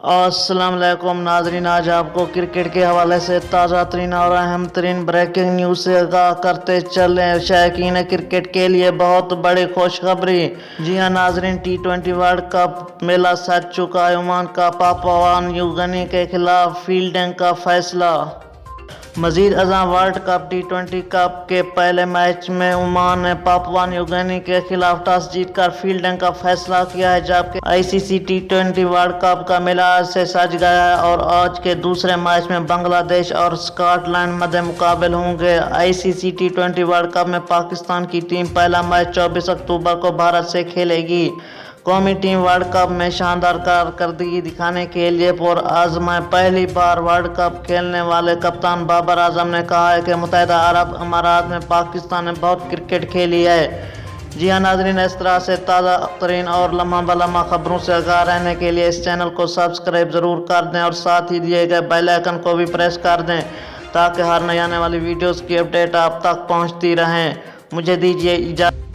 अस्सलाम वालेकुम नाजरीन, आज आपको क्रिकेट के हवाले से ताज़ा तरीन और अहम तरीन ब्रेकिंग न्यूज़ से आगाह करते चले। शायकीन क्रिकेट के लिए बहुत बड़ी खुशखबरी। जी हाँ नाजरीन, T20 वर्ल्ड कप मेला सज चुका है। ओमान का पापुआ न्यू गिनी के खिलाफ फील्डिंग का फैसला। मजीद अज़ां वर्ल्ड कप T20 कप के पहले मैच में ओमान ने पापुआ न्यू गिनी के खिलाफ टॉस जीतकर फील्डिंग का फैसला किया है, जबकि ICC T20 वर्ल्ड कप का मेला आज से सज गया है और आज के दूसरे मैच में बांग्लादेश और स्कॉटलैंड मध्य मुकाबले होंगे। ICC T20 वर्ल्ड कप में पाकिस्तान की टीम पहला मैच 24 अक्टूबर को भारत से खेलेगी। कौमी टीम वर्ल्ड कप में शानदार कारकर्दगी दिखाने के लिए पुरआज़म पहली बार वर्ल्ड कप खेलने वाले कप्तान बाबर आजम ने कहा है कि मुत्तहिदा अरब अमारात में पाकिस्तान ने बहुत क्रिकेट खेली है। जी हाँ नाज़रीन, इस तरह से ताज़ा तरीन और लम्हा बलम्हा खबरों से आगाह रहने के लिए इस चैनल को सब्सक्राइब ज़रूर कर दें और साथ ही दिए गए बेल आइकन को भी प्रेस कर दें ताकि हर नई आने वाली वीडियोज़ की अपडेट आप तक पहुँचती रहें। मुझे दीजिए इजाज़त।